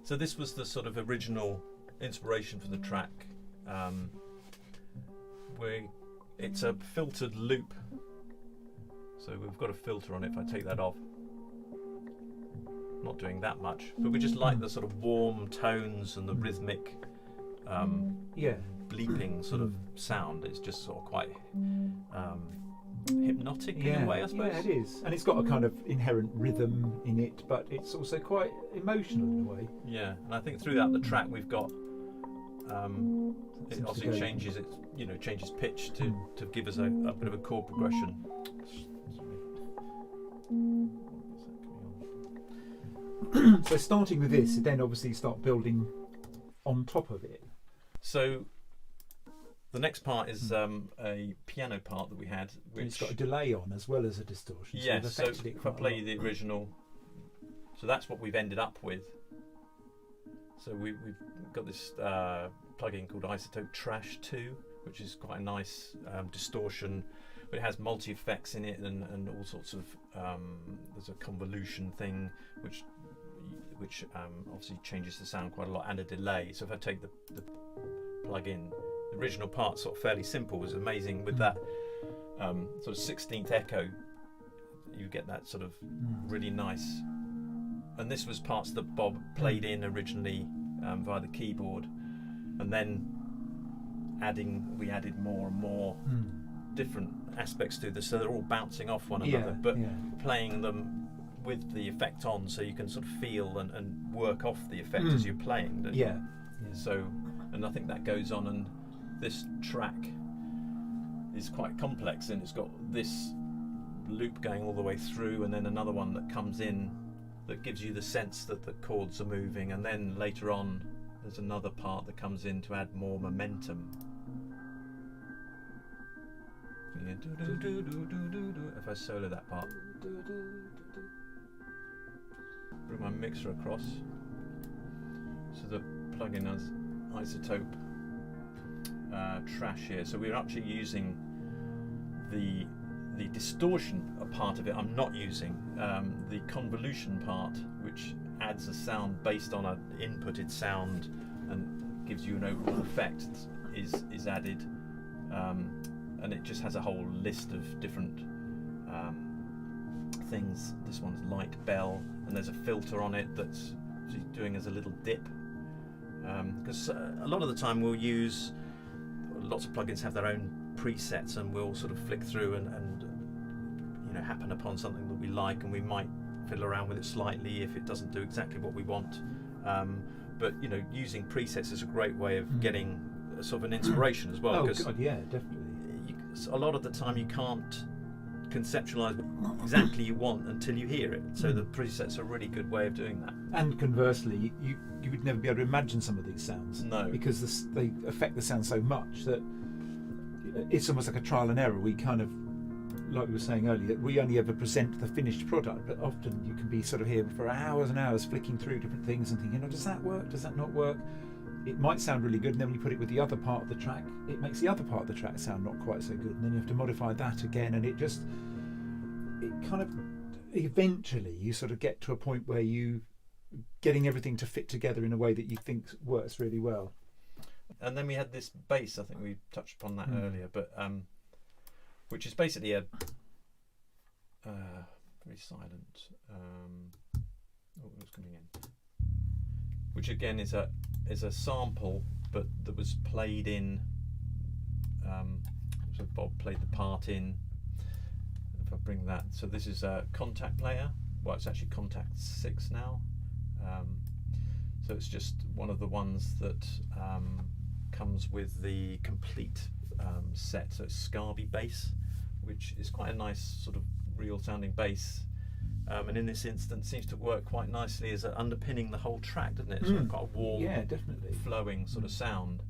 So this was the sort of original inspiration for the track. It's a filtered loop, so we've got a filter on it. If I take that off, not doing that much, but we just like the sort of warm tones and the rhythmic bleeping sort of sound. It's just sort of quite hypnotic in a way, I suppose. Yeah, it is, and it's got a kind of inherent rhythm in it, but it's also quite emotional in a way. Yeah, and I think throughout the track we've got it obviously changes it, changes pitch to give us a bit of a chord progression. So starting with this, then obviously you start building on top of it. So the next part is a piano part that we had, which it's got a delay on as well as a distortion. Yes, so if I play the original, so that's what we've ended up with. So we've got this plugin called Isotope Trash 2, which is quite a nice distortion, but it has multi-effects in it and all sorts of there's a convolution thing which obviously changes the sound quite a lot, and a delay. So if I take the plug-in, the original part sort of fairly simple, was amazing with that sort of 16th echo. You get that sort of really nice, and this was parts that Bob played in originally via the keyboard, and then we added more and more different aspects to this, so they're all bouncing off one another, but playing them with the effect on, so you can sort of feel and work off the effect as you're playing. So, and I think that goes on, and this track is quite complex, and it's got this loop going all the way through, and then another one that comes in that gives you the sense that the chords are moving, and then later on there's another part that comes in to add more momentum. If I solo that part, bring my mixer across, so the plugin has Isotope Trash here. So we're actually using the distortion part of it. I'm not using the convolution part, which adds a sound based on an inputted sound and gives you an overall effect, is added, and it just has a whole list of different things. This one's light bell, and there's a filter on it that's doing as a little dip, because a lot of the time we'll use, lots of plugins have their own presets, and we'll sort of flick through and happen upon something that we like, and we might fiddle around with it slightly if it doesn't do exactly what we want, but using presets is a great way of getting a sort of an inspiration as well. Oh God, yeah, definitely. A lot of the time you can't conceptualize what exactly you want until you hear it, so the presets are a really good way of doing that. And conversely, you would never be able to imagine some of these sounds, because they affect the sound so much that it's almost like a trial and error. We kind of, like we were saying earlier, we only ever present the finished product, but often you can be sort of here for hours and hours flicking through different things and thinking, does that work, does that not work? It might sound really good, and then when you put it with the other part of the track, it makes the other part of the track sound not quite so good, and then you have to modify that again, and it kind of, eventually you sort of get to a point where you getting everything to fit together in a way that you think works really well. And then we had this bass, I think we touched upon that earlier, but which is basically a very silent, it was coming in, which again is a sample, but that was played in, so Bob played the part in. If I bring that, so this is a Contact player, well it's actually Contact 6 now, so it's just one of the ones that comes with the complete set. So it's Scarby bass, which is quite a nice sort of real sounding bass, and in this instance seems to work quite nicely as underpinning the whole track, doesn't it? It's quite a warm, definitely flowing sort of sound.